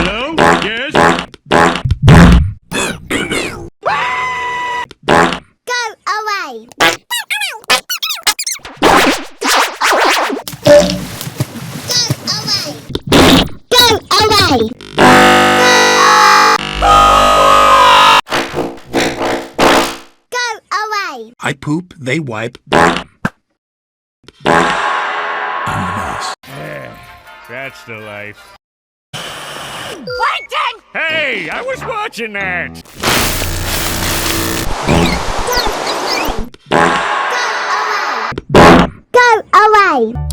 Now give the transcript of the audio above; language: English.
Hello? Yes? Go away! Go away! Go away! I poop, they wipe. I'm the boss. That's the life. Plankton! Hey, I was watching that! Go away! Go away!